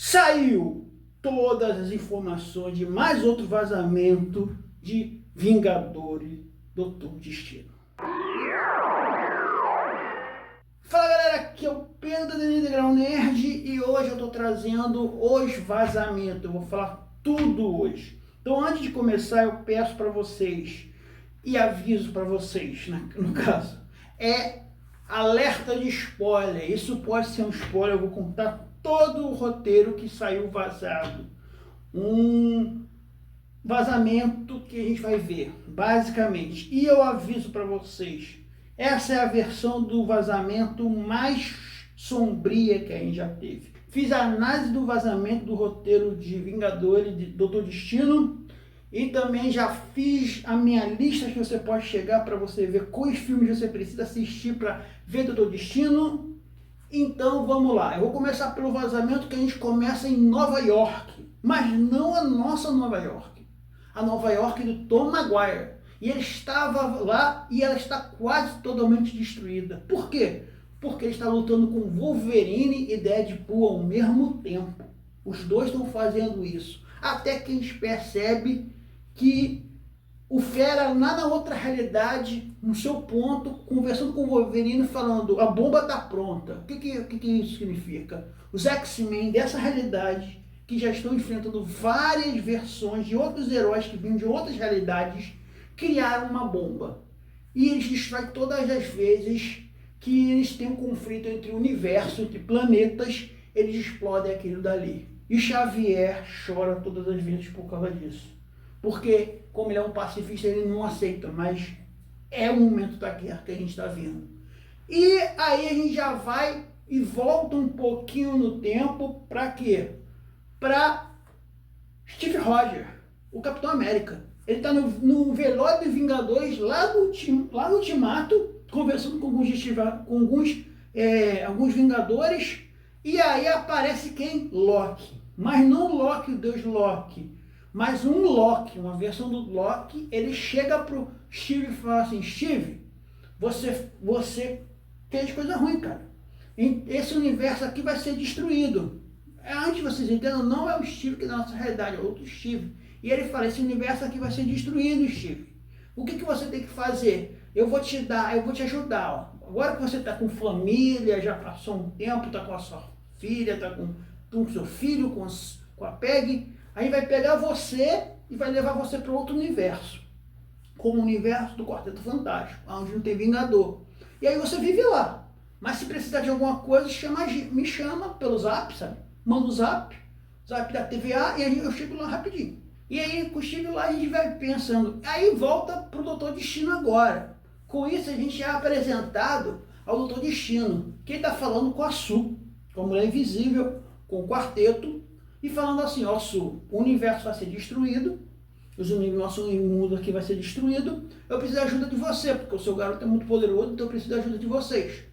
Saiu todas as informações de mais outro vazamento de Vingadores Doutor Destino. Fala galera, aqui é o Pedro da Integral Nerd e hoje eu tô trazendo os vazamentos. Eu vou falar tudo hoje. Então antes de começar eu peço para vocês e aviso para vocês, no caso, alerta de spoiler. Isso pode ser um spoiler, eu vou contar todo o roteiro que saiu vazado. Um vazamento que a gente vai ver, basicamente. E eu aviso para vocês, essa é a versão do vazamento mais sombria que a gente já teve. Fiz a análise do vazamento do roteiro de Vingadores, de Doutor Destino, e também já fiz a minha lista que você pode chegar para você ver quais filmes você precisa assistir para ver Doutor Destino. Então vamos lá, eu vou começar pelo vazamento que a gente começa em Nova York, mas não a nossa Nova York, a Nova York do Tom Maguire. E ele estava lá e ela está quase totalmente destruída. Por quê? Porque ele está lutando com Wolverine e Deadpool ao mesmo tempo. Os dois estão fazendo isso. Até que a gente percebe que o Fera, lá na outra realidade, no seu ponto, conversando com o Wolverine, falando, a bomba está pronta. O que isso significa? Os X-Men dessa realidade, que já estão enfrentando várias versões de outros heróis que vêm de outras realidades, criaram uma bomba. E eles destroem todas as vezes que eles têm um conflito entre o universo, entre planetas, eles explodem aquilo dali. E Xavier chora todas as vezes por causa disso. Porque, como ele é um pacifista, ele não aceita, mas é o momento da guerra que a gente está vendo. E aí a gente já vai e volta um pouquinho no tempo para quê? Para Steve Rogers, o Capitão América. Ele está no velório dos Vingadores, lá no Ultimato, conversando com alguns Vingadores, e aí aparece quem? Loki. Mas não Loki, o deus Loki, mas um Loki, uma versão do Loki. Ele chega pro Steve e fala assim, Steve, você fez coisa ruim, cara. Esse universo aqui vai ser destruído. Antes de vocês entendam, não é o Steve que é da nossa realidade, é outro Steve. E ele fala, esse universo aqui vai ser destruído, Steve. O que você tem que fazer? Eu vou te ajudar. Ó. Agora que você está com família, já passou um tempo, está com a sua filha, está com o seu filho, com a Peggy, aí vai pegar você e vai levar você para outro universo. Como o universo do Quarteto Fantástico, onde não tem Vingador. E aí você vive lá. Mas se precisar de alguma coisa, me chama pelo zap, sabe? Manda o zap da TVA, e aí eu chego lá rapidinho. E aí, com o Steve lá, a gente vai pensando. Aí volta pro Doutor Destino agora. Com isso, a gente é apresentado ao Doutor Destino, que ele tá falando com a Sue, com a Mulher Invisível, com o Quarteto, e falando assim, ó Sue, o universo vai ser destruído, nosso mundo aqui vai ser destruído, eu preciso da ajuda de você, porque o seu garoto é muito poderoso, então eu preciso da ajuda de vocês.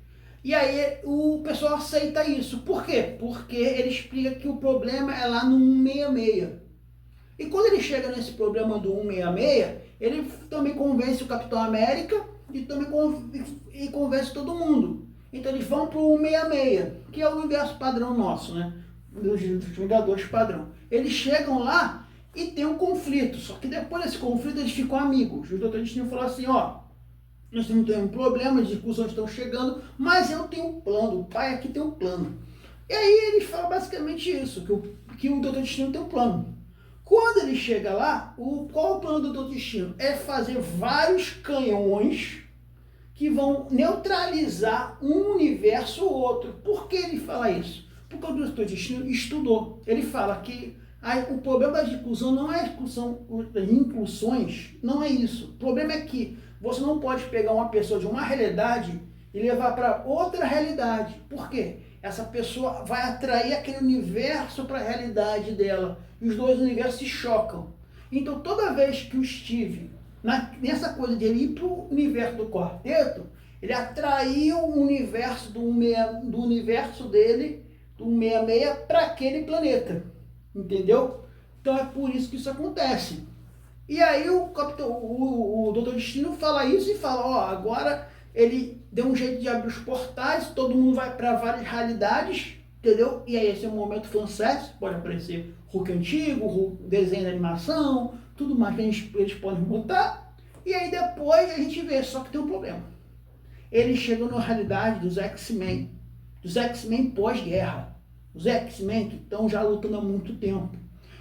E aí o pessoal aceita isso. Por quê? Porque ele explica que o problema é lá no 166. E quando ele chega nesse problema do 166, ele também convence o Capitão América e também convence todo mundo. Então eles vão para o 166, que é o universo padrão nosso, né? Dos Vingadores padrão. Eles chegam lá e tem um conflito, só que depois desse conflito eles ficam amigos. O Doutor Destino falou assim, ó, nós temos um problema, as discussões estão chegando, mas eu tenho um plano, o pai aqui tem um plano. E aí eles falam basicamente isso, que o Doutor Destino tem um plano. Quando ele chega lá, qual é o plano do Doutor Destino? É fazer vários canhões que vão neutralizar um universo ou outro. Por que ele fala isso? Porque o Doutor Destino estudou. Ele fala que o problema da inclusão não é a discussão das inclusões, não é isso. O problema é que você não pode pegar uma pessoa de uma realidade e levar para outra realidade. Por quê? Essa pessoa vai atrair aquele universo para a realidade dela. E os dois universos se chocam. Então, toda vez que o Steve, nessa coisa de ele ir para o universo do Quarteto, ele atraiu o universo do universo dele, do 166, para aquele planeta. Entendeu? Então, é por isso que isso acontece. E aí o Doutor Destino fala isso e fala, ó, agora ele deu um jeito de abrir os portais, todo mundo vai para várias realidades, entendeu? E aí esse é um momento fanservice, pode aparecer Hulk antigo, Hulk, desenho de animação, tudo mais que eles podem botar. E aí depois a gente vê, só que tem um problema. Eles chegam na realidade dos X-Men pós-guerra. Os X-Men que estão já lutando há muito tempo.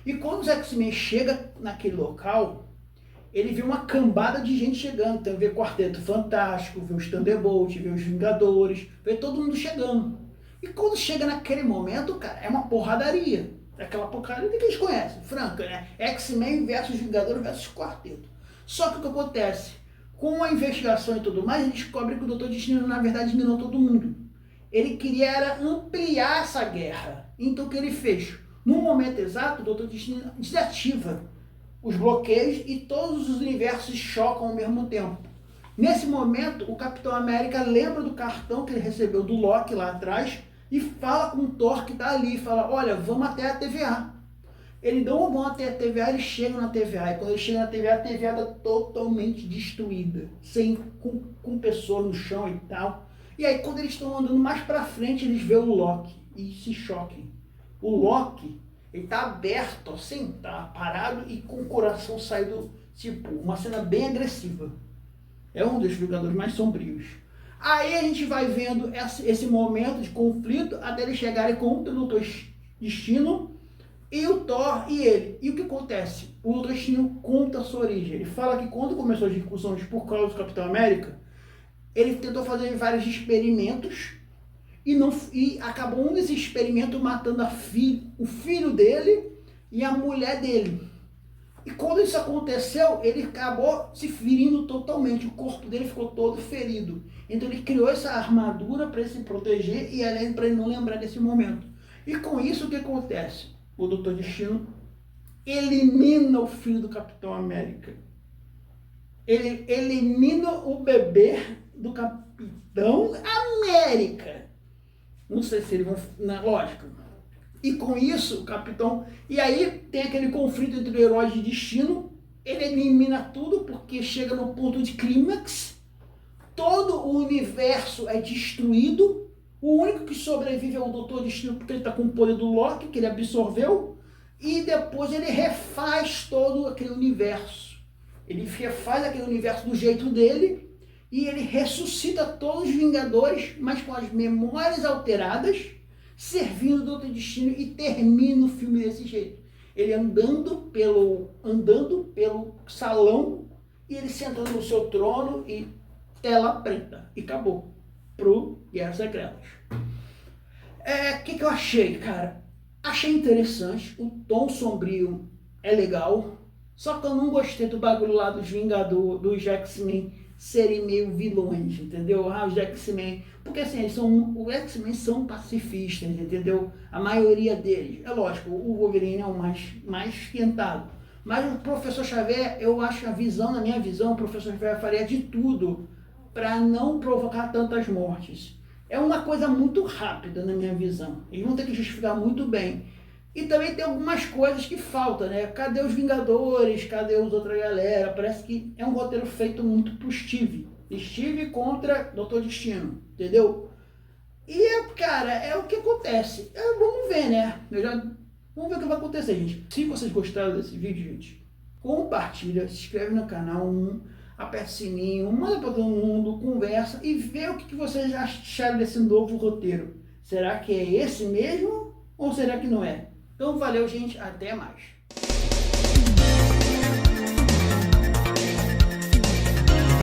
E quando os X-Men chegam naquele local, ele vê uma cambada de gente chegando. Então vê Quarteto Fantástico, vê os Thunderbolts, vê os Vingadores, vê todo mundo chegando. E quando chega naquele momento, cara, é uma porradaria. É aquela porcaria que eles conhecem, franca, né? X-Men versus Vingadores versus Quarteto. Só que o que acontece? Com a investigação e tudo mais, eles descobrem que o Doutor Destino, na verdade, enganou todo mundo. Ele queria era ampliar essa guerra. Então o que ele fez? No momento exato, o Doutor Destino desativa os bloqueios e todos os universos chocam ao mesmo tempo. Nesse momento, o Capitão América lembra do cartão que ele recebeu do Loki lá atrás e fala com o Thor que está ali, fala, olha, vamos até a TVA. Eles dão um vão até a TVA, eles chegam na TVA, e quando eles chegam na TVA, a TVA está totalmente destruída, com pessoas no chão e tal. E aí quando eles estão andando mais pra frente, eles veem o Loki e se choquem. O Loki, ele tá aberto, assim, tá parado e com o coração saído, tipo, uma cena bem agressiva. É um dos Vingadores mais sombrios. Aí a gente vai vendo esse momento de conflito até eles chegarem contra o Doutor Destino e o Thor e ele. E o que acontece? O Doutor Destino conta a sua origem. Ele fala que quando começou as discussões por causa do Capitão América, ele tentou fazer vários experimentos e acabou um desses experimentos matando o filho dele e a mulher dele. E quando isso aconteceu, ele acabou se ferindo totalmente, o corpo dele ficou todo ferido. Então ele criou essa armadura para se proteger e além para ele não lembrar desse momento. E com isso o que acontece? O Doutor Destino elimina o filho do Capitão América. Ele elimina o bebê do Capitão América. Não sei se eles vão... Lógico. E com isso, o Capitão... E aí tem aquele conflito entre o herói de destino. Ele elimina tudo porque chega no ponto de clímax. Todo o universo é destruído. O único que sobrevive é o Doutor Destino porque ele está com o poder do Loki, que ele absorveu. E depois ele refaz todo aquele universo. Ele refaz aquele universo do jeito dele. E ele ressuscita todos os Vingadores, mas com as memórias alteradas, servindo do Doutor Destino e termina o filme desse jeito. Ele andando pelo salão e ele sentando no seu trono e tela preta. E acabou. Pro Guerras Secretas. O que eu achei, cara? Achei interessante. O tom sombrio é legal. Só que eu não gostei do bagulho lá dos Vingadores, dos X-Men serem meio vilões, entendeu? Os X-Men, porque assim, os X-Men são pacifistas, entendeu? A maioria deles, é lógico, o Wolverine é o mais esquentado, mas o Professor Xavier, eu acho na minha visão, o Professor Xavier faria de tudo para não provocar tantas mortes. É uma coisa muito rápida na minha visão, eles vão ter que justificar muito bem. E também tem algumas coisas que faltam, né? Cadê os Vingadores? Cadê os outra galera? Parece que é um roteiro feito muito pro Steve. Steve contra Doutor Destino, entendeu? E, cara, é o que acontece. Vamos ver, né? Vamos ver o que vai acontecer, gente. Se vocês gostaram desse vídeo, gente, compartilha, se inscreve no canal, aperta o sininho, manda pra todo mundo, conversa e vê o que vocês acharam desse novo roteiro. Será que é esse mesmo ou será que não é? Então valeu, gente, até mais.